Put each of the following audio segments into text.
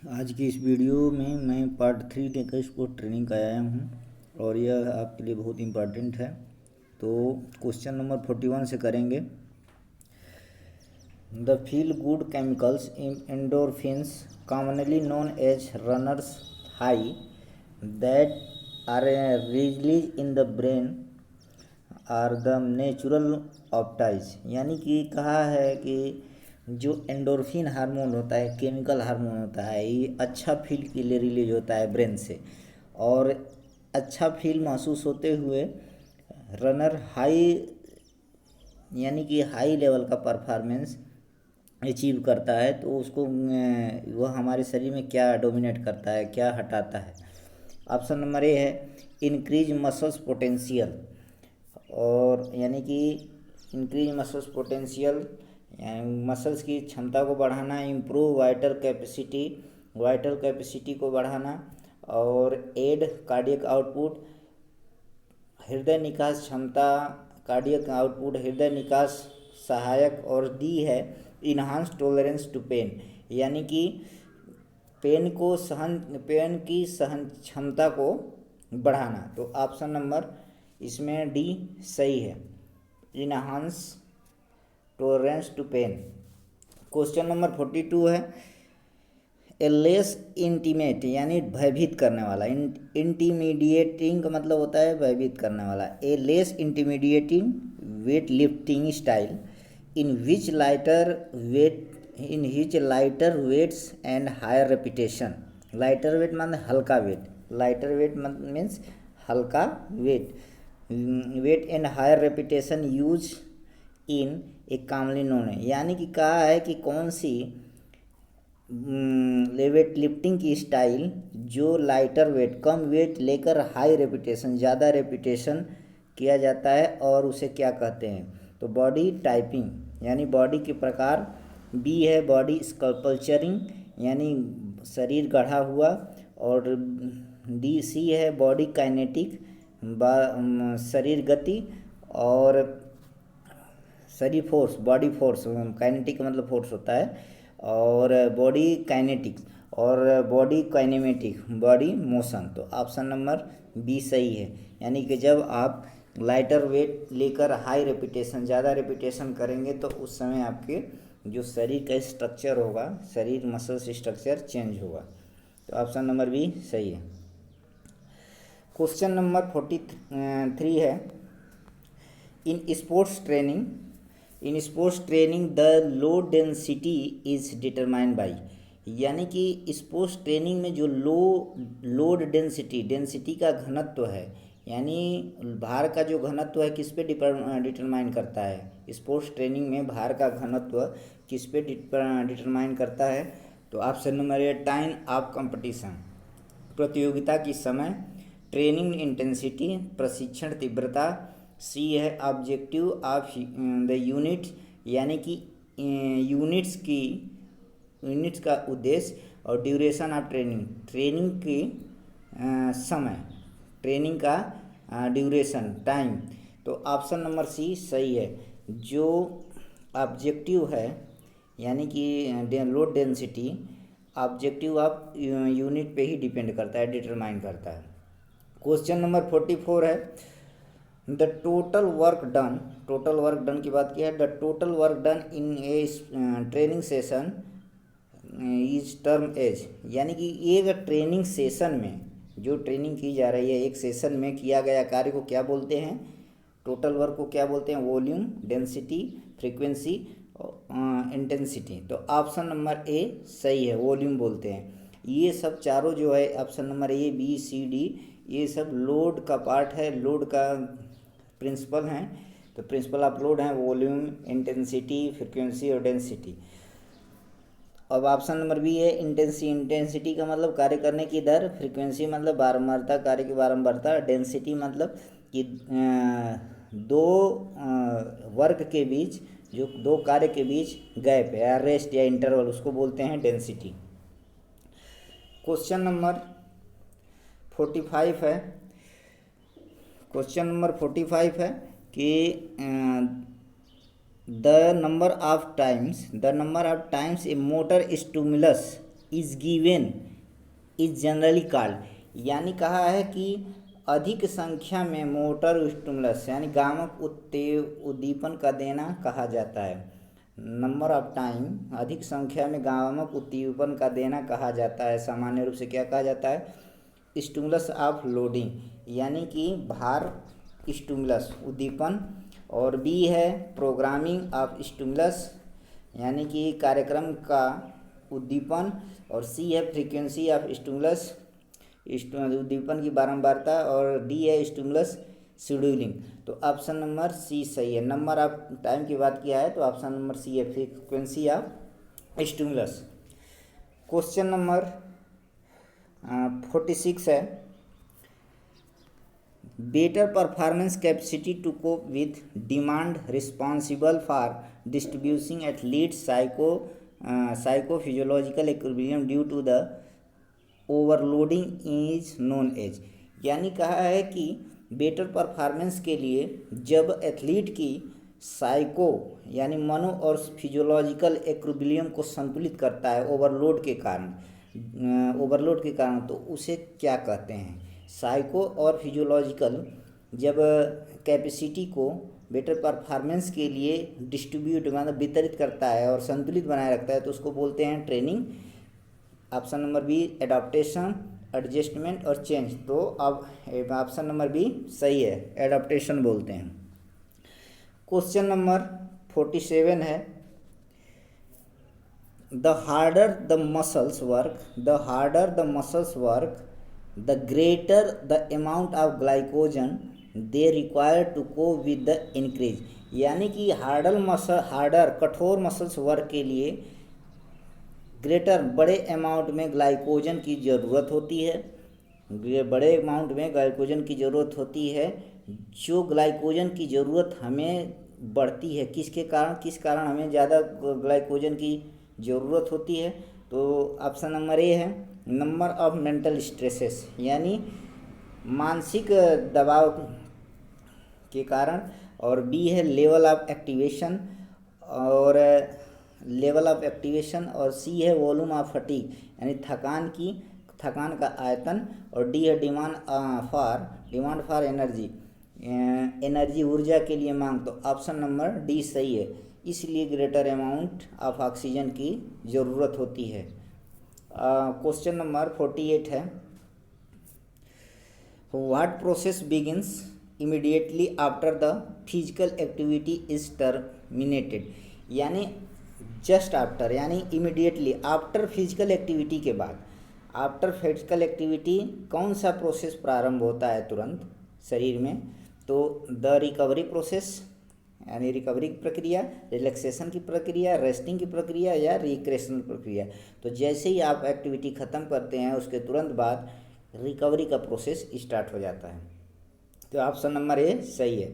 आज की इस वीडियो में मैं पार्ट 3 टेक्स्ट स्पोर्ट ट्रेनिंग का आया हूँ और यह आपके लिए बहुत इम्पॉर्टेंट है। तो क्वेश्चन नंबर 41 से करेंगे। The feel good chemicals in endorphins commonly known as runner's high that are release in the brain are the natural opiates. यानी कि कहा है कि जो एंडोर्फिन हार्मोन होता है, केमिकल हार्मोन होता है, ये अच्छा फील के लिए रिलीज होता है ब्रेन से और अच्छा फील महसूस होते हुए रनर हाई यानी कि हाई लेवल का परफॉर्मेंस अचीव करता है। तो उसको वह हमारे शरीर में क्या डोमिनेट करता है, क्या हटाता है। ऑप्शन नंबर ए है इंक्रीज मसल्स पोटेंशियल, और यानी कि इंक्रीज मसल्स पोटेंशियल मसल्स की क्षमता को बढ़ाना, इम्प्रूव वाइटल कैपेसिटी को बढ़ाना और एड कार्डियक आउटपुट हृदय निकास क्षमता, कार्डियक आउटपुट हृदय निकास सहायक, और डी है इन्हांस टॉलरेंस टू पेन, यानी कि पेन की सहन क्षमता को बढ़ाना। तो ऑप्शन नंबर इसमें डी सही है, enhance tolerance to pain. Question number 42 है ए लेस इंटीमेट यानी भयभीत करने वाला। इंटीमीडिएटिंग का मतलब होता है भयभीत करने वाला। A less intimidating weight lifting style in which lighter weights and higher repetition. Lighter weight मतलब हल्का वेट, लाइटर वेट मीन्स हल्का weight, weight and higher repetition use in a commonly known है। यानी कि कहा है कि कौन सी वेट लिफ्टिंग की स्टाइल जो लाइटर वेट कम वेट लेकर हाई रेपिटेशन ज़्यादा रेपिटेशन किया जाता है, और उसे क्या कहते हैं। तो बॉडी टाइपिंग यानी बॉडी के प्रकार, बी है बॉडी स्कल्पचरिंग यानी शरीर गढ़ा हुआ, और डी सी है बॉडी काइनेटिक शरीर गति, और शरीर फोर्स बॉडी फोर्स, काइनेटिक का मतलब फोर्स होता है, और बॉडी काइनेटिक्स और बॉडी काइनेमेटिक बॉडी मोशन। तो ऑप्शन नंबर बी सही है, यानी कि जब आप लाइटर वेट लेकर हाई रेपिटेशन ज़्यादा रेपिटेशन करेंगे तो उस समय आपके जो शरीर का स्ट्रक्चर होगा, शरीर मसल्स स्ट्रक्चर चेंज होगा। तो ऑप्शन नंबर बी सही है। क्वेश्चन नंबर 43 है in sports training the load density is determined by. यानी कि स्पोर्ट्स ट्रेनिंग में जो लोड डेंसिटी का घनत्व है, यानी भार का जो घनत्व है किस पे डिटरमाइन करता है। स्पोर्ट्स ट्रेनिंग में भार का घनत्व किस पे डिटरमाइन करता है। तो option number A time of competition, प्रतियोगिता की समय, ट्रेनिंग इंटेंसिटी प्रशिक्षण तीव्रता, सी है ऑब्जेक्टिव ऑफ द यूनिट यानी कि यूनिट्स का उद्देश्य, और ड्यूरेशन ऑफ ट्रेनिंग की समय, ट्रेनिंग का ड्यूरेशन टाइम। तो ऑप्शन नंबर सी सही है, जो ऑब्जेक्टिव है यानी कि load density objective of unit पे ही डिपेंड करता है, डिटरमाइन करता है। क्वेश्चन नंबर 44 है द टोटल वर्क डन की बात की है। The total work done in a training session is term as, यानी कि एक ट्रेनिंग सेशन में जो ट्रेनिंग की जा रही है, एक सेशन में किया गया कार्य को क्या बोलते हैं, टोटल वर्क को क्या बोलते हैं, वॉल्यूम, डेंसिटी, फ्रीक्वेंसी, इंटेंसिटी। तो ऑप्शन नंबर ए सही है, वॉल्यूम बोलते हैं। ये सब चारों जो है option number A B C D ये सब लोड का पार्ट है, लोड का प्रिंसिपल हैं। तो प्रिंसिपल ऑफ लोड हैं वॉल्यूम, इंटेंसिटी, फ्रीक्वेंसी और डेंसिटी। अब ऑप्शन नंबर बी है इंटेंसिटी का मतलब कार्य करने की दर, फ्रीक्वेंसी मतलब बारंबारता, कार्य की बारंबारता, डेंसिटी मतलब कि दो वर्क के बीच, जो दो कार्य के बीच गैप है या रेस्ट या इंटरवल, उसको बोलते हैं डेंसिटी। क्वेश्चन नंबर 45 है, क्वेश्चन नंबर 45 है कि the number of times A motor stimulus is given is generally called, यानी कहा है कि अधिक संख्या में मोटर स्टिमुलस यानी गामक उद्दीपन का देना कहा जाता है। नंबर ऑफ टाइम, अधिक संख्या में गामक उद्दीपन का देना कहा जाता है। सामान्य रूप से क्या कहा जाता है? स्टिमुलस ऑफ लोडिंग, यानी कि भार स्टिमुलस उद्दीपन। और बी है प्रोग्रामिंग ऑफ स्टिमुलस, यानी कि कार्यक्रम का उद्दीपन। और सी है फ्रीक्वेंसी ऑफ स्टिमुलस, उद्दीपन की बारंबारता। और डी है स्टिमुलस शेड्यूलिंग। तो ऑप्शन नंबर सी सही है। नंबर ऑफ टाइम की बात किया है तो ऑप्शन नंबर सी है frequency of stimulus. Question number 46 है, better performance capacity to cope with demand responsible for distributing athletes psychophysiological equilibrium due to the overloading is known as, यानी कहा है कि बेटर परफॉर्मेंस के लिए जब एथलीट की साइको यानी मनो और फिजियोलॉजिकल इक्विलिब्रियम को संतुलित करता है ओवरलोड के कारण, तो उसे क्या कहते हैं? साइको और फिजियोलॉजिकल जब कैपेसिटी को बेटर परफॉर्मेंस के लिए डिस्ट्रीब्यूट मतलब वितरित करता है और संतुलित बनाए रखता है तो उसको बोलते हैं training. Option number B adaptation, adjustment और चेंज। तो अब ऑप्शन नंबर बी सही है, एडाप्टेशन बोलते हैं। क्वेश्चन नंबर 47 है, the harder the muscles work the greater the amount of glycogen they require to cope with the increase, यानी कि हार्डर कठोर मसल्स वर्क के लिए ग्रेटर बड़े अमाउंट में ग्लाइकोजन की ज़रूरत होती है। बड़े अमाउंट में ग्लाइकोजन की ज़रूरत होती है। जो ग्लाइकोजन की ज़रूरत हमें बढ़ती है किस कारण हमें ज़्यादा ग्लाइकोजन की ज़रूरत होती है? तो ऑप्शन नंबर ए है नंबर ऑफ मेंटल स्ट्रेसेस, यानी मानसिक दबाव के कारण। और बी है लेवल ऑफ एक्टिवेशन और सी है वॉल्यूम ऑफ फटीग, यानी थकान का आयतन। और डी है डिमांड फॉर एनर्जी ऊर्जा के लिए मांग। तो ऑप्शन नंबर डी सही है, इसलिए ग्रेटर अमाउंट ऑफ ऑक्सीजन की ज़रूरत होती है। क्वेश्चन नंबर 48 है, what process begins immediately after the physical activity is terminated, यानी जस्ट आफ्टर यानी इमीडिएटली आफ्टर फिजिकल एक्टिविटी के बाद, आफ्टर फिजिकल एक्टिविटी कौन सा प्रोसेस प्रारंभ होता है तुरंत शरीर में? तो द रिकवरी प्रोसेस, यानी रिकवरी की प्रक्रिया, रिलैक्सेशन की प्रक्रिया, रेस्टिंग की प्रक्रिया या रिक्रेशनल प्रक्रिया। तो जैसे ही आप एक्टिविटी ख़त्म करते हैं उसके तुरंत बाद रिकवरी का प्रोसेस स्टार्ट हो जाता है। तो ऑप्शन नंबर ए सही है।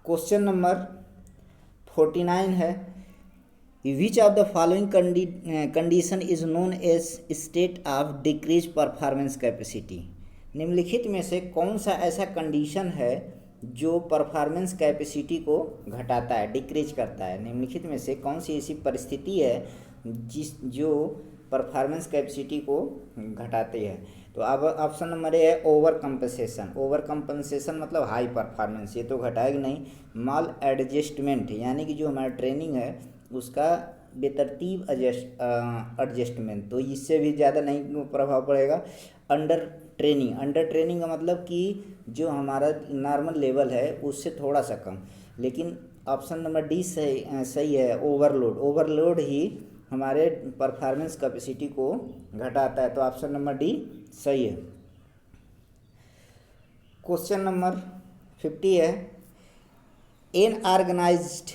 क्वेश्चन नंबर 49 है, which of the following condition is known as state of decrease performance capacity, निम्नलिखित में से कौन सा ऐसा कंडीशन है जो परफॉर्मेंस कैपेसिटी को घटाता है, डिक्रीज करता है? निम्नलिखित में से कौन सी ऐसी परिस्थिति है जो परफॉर्मेंस कैपेसिटी को घटाती है? तो अब ऑप्शन नंबर ए है ओवर कंपनसेशन मतलब हाई परफॉर्मेंस, ये तो घटाएगी नहीं। माल एडजस्टमेंट, यानी कि जो हमारा ट्रेनिंग है उसका बेतरतीब एडजस्टमेंट, तो इससे भी ज़्यादा नहीं प्रभाव पड़ेगा। अंडर ट्रेनिंग का मतलब कि जो हमारा नॉर्मल लेवल है उससे थोड़ा सा कम। लेकिन ऑप्शन नंबर डी सही है, ओवरलोड ही हमारे परफॉर्मेंस कैपेसिटी को घटाता है। तो ऑप्शन नंबर डी सही है। क्वेश्चन नंबर 50 है, an organized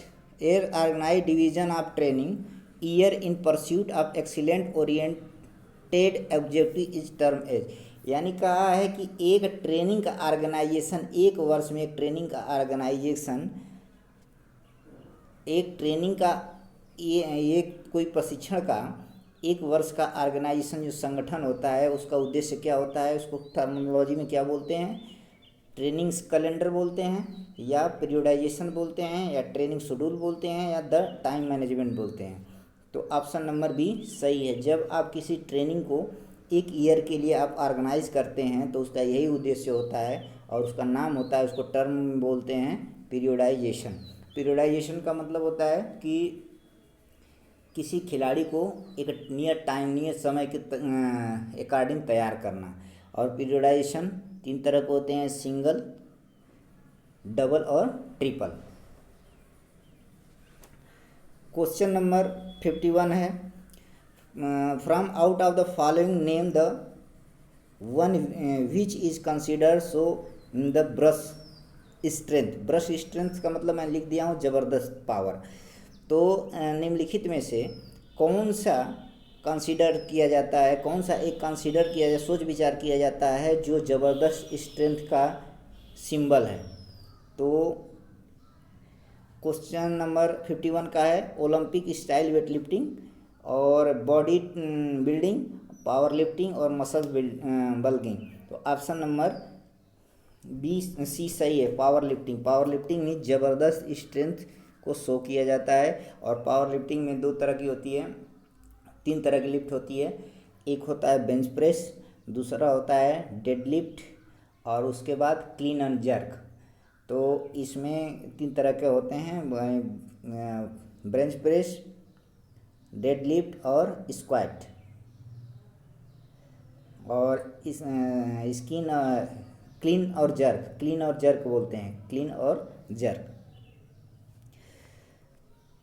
division of training year in pursuit of excellent oriented objective is term as, यानी कहा है कि एक ट्रेनिंग का ऑर्गेनाइजेशन, एक वर्ष में एक ट्रेनिंग का ऑर्गेनाइजेशन, एक ट्रेनिंग का ये कोई प्रशिक्षण का एक वर्ष का ऑर्गेनाइजेशन जो संगठन होता है उसका उद्देश्य क्या होता है? उसको टर्मिनोलॉजी में क्या बोलते हैं? ट्रेनिंग्स कैलेंडर बोलते हैं, या पीरियोडाइजेशन बोलते हैं, या ट्रेनिंग शेड्यूल बोलते हैं, या द टाइम मैनेजमेंट बोलते हैं। तो ऑप्शन नंबर बी सही है। जब आप किसी ट्रेनिंग को एक ईयर के लिए आप ऑर्गेनाइज करते हैं तो उसका यही उद्देश्य होता है और उसका नाम होता है, उसको टर्म बोलते हैं पीरियोडाइजेशन। पीरियोडाइजेशन का मतलब होता है कि किसी खिलाड़ी को एक नियत टाइम, नियत समय के अकॉर्डिंग तैयार करना। और पीरियोडाइजेशन 3 तरह के होते हैं, सिंगल, डबल और ट्रिपल। क्वेश्चन नंबर 51 है, from out of the following name the one which is consider so the brush strength. Brush strength का मतलब मैं लिख दिया हूँ ज़बरदस्त पावर। तो निम्नलिखित में से कौन सा कंसीडर किया जाता है, कौन सा एक कंसीडर किया जाए, सोच विचार किया जाता है जो ज़बरदस्त स्ट्रेंथ का सिंबल है। तो क्वेश्चन नंबर 51 का है ओलंपिक स्टाइल वेट लिफ्टिंग और बॉडी बिल्डिंग, पावर लिफ्टिंग और मसल बल्किंग। तो ऑप्शन नंबर बी सी सही है, पावर लिफ्टिंग। पावर लिफ्टिंग में ज़बरदस्त स्ट्रेंथ को शो किया जाता है। और पावर लिफ्टिंग में 2 तरह की होती है, 3 तरह की लिफ्ट होती है। एक होता है बेंच प्रेस, दूसरा होता है डेड लिफ्ट और उसके बाद क्लीन एंड जर्क। तो इसमें 3 तरह के होते हैं, बेंच प्रेस, डेड लिफ्ट और स्क्वाट। और इस स्किन क्लीन और जर्क, क्लीन और जर्क बोलते हैं, क्लीन और जर्क।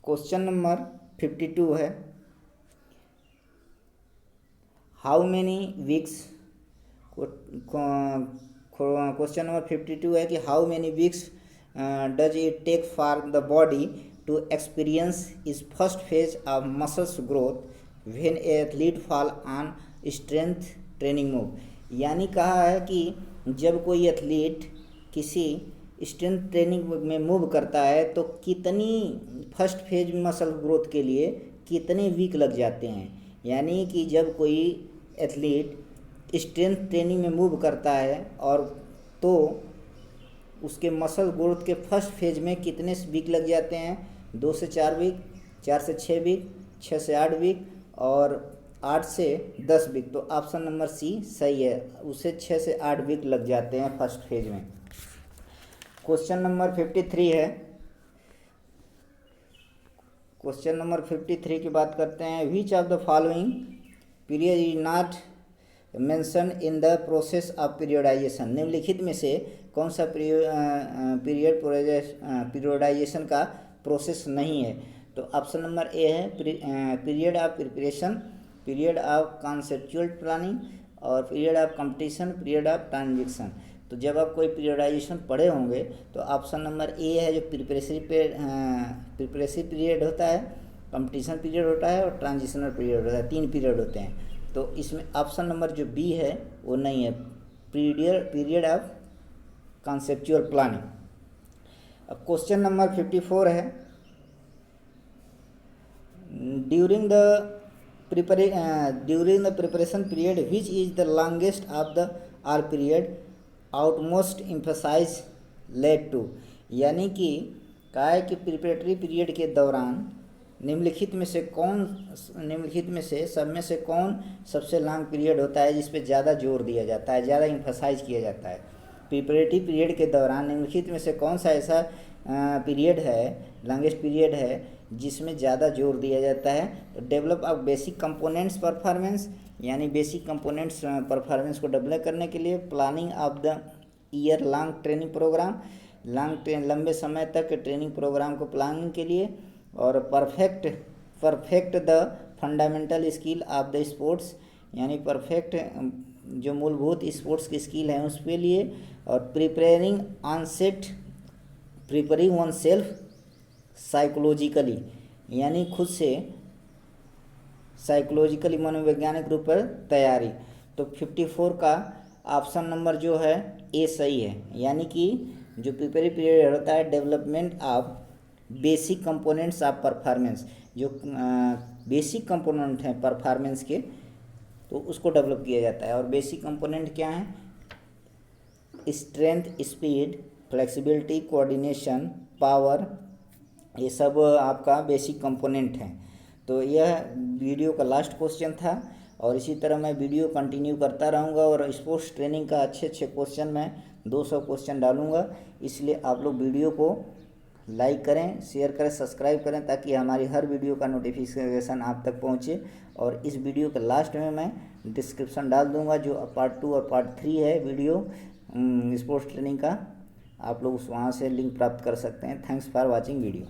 क्वेश्चन नंबर 52 है, how many weeks. Question number 52 है कि how many weeks does it take for the body to experience this first phase of muscles growth when a athlete fall on strength training move. यानी कहा है कि जब कोई athlete किसी strength training में मूव करता है तो कितनी फर्स्ट फेज मसल ग्रोथ के लिए कितने वीक लग जाते हैं। यानी कि जब कोई एथलीट स्ट्रेंथ ट्रेनिंग में मूव करता है और तो उसके मसल ग्रोथ के फर्स्ट फेज में कितने वीक लग जाते हैं, 2 से 4 वीक, 4 से 6 वीक, 6 से 8 वीक और 8 से 10 वीक। तो ऑप्शन नंबर सी सही है, उसे 6 से 8 वीक लग जाते हैं फर्स्ट फेज में। क्वेश्चन नंबर 53 है, क्वेश्चन नंबर 53 की बात करते हैं, which of the following period is not mention in the process of periodization. निम्नलिखित में से कौन सा पीरियोडाइजेशन का प्रोसेस नहीं है। तो ऑप्शन नंबर ए है period of preparation, period of conceptual planning और period of competition, period of transition. तो जब आप कोई पीरियोडाइजेशन पढ़े होंगे तो ऑप्शन नंबर ए है जो प्रिपरेटरी पीरियड होता है, कंपटीशन पीरियड होता है और ट्रांजिशनल पीरियड होता है, 3 पीरियड होते हैं। तो इसमें ऑप्शन नंबर जो बी है वो नहीं है, पीरियड ऑफ कॉन्सेप्चुअल प्लानिंग। अब क्वेश्चन नंबर 54 है, during the preparation period which is the longest of the all period outmost emphasize laid to. यानी कि कहा है कि प्रिपरेटरी पीरियड के दौरान निम्नलिखित में से सब में से कौन सबसे लॉन्ग पीरियड होता है जिस पे ज़्यादा जोर दिया जाता है, ज़्यादा एम्फसाइज किया जाता है। प्रिपरेटरी पीरियड के दौरान निम्नलिखित में से कौन सा ऐसा पीरियड है, लॉन्गेस्ट पीरियड है जिसमें ज़्यादा जोर दिया जाता है। तो develop of basic components performance, यानी बेसिक कंपोनेंट्स परफॉर्मेंस को डेवलप करने के लिए, planning of the year long training program, लंबे समय तक ट्रेनिंग प्रोग्राम को प्लानिंग के लिए, और perfect the fundamental skill of the sports, यानी परफेक्ट जो मूलभूत स्पोर्ट्स की स्किल है उसके लिए, और प्रिपेयरिंग वन सेल्फ साइकोलॉजिकली, यानी खुद से साइकोलॉजिकली मनोवैज्ञानिक रूप पर तैयारी। तो 54 का ऑप्शन नंबर जो है ए सही है, यानी कि जो प्रिपेरी पीरियड होता है development of basic components of performance, जो बेसिक कंपोनेंट हैं परफॉर्मेंस के तो उसको डेवलप किया जाता है। और बेसिक कंपोनेंट क्या हैं, strength, speed, flexibility, coordination, power, ये सब आपका बेसिक कंपोनेंट हैं। तो यह वीडियो का लास्ट क्वेश्चन था और इसी तरह मैं वीडियो कंटिन्यू करता रहूँगा और स्पोर्ट्स ट्रेनिंग का अच्छे अच्छे क्वेश्चन मैं 200 क्वेश्चन डालूँगा। इसलिए आप लोग वीडियो को लाइक करें, शेयर करें, सब्सक्राइब करें ताकि हमारी हर वीडियो का नोटिफिकेशन आप तक पहुंचे। और इस वीडियो के लास्ट में मैं डिस्क्रिप्शन डाल दूंगा जो पार्ट 2 और पार्ट 3 है वीडियो स्पोर्ट्स ट्रेनिंग का, आप लोग वहाँ से लिंक प्राप्त कर सकते हैं। Thanks for watching video.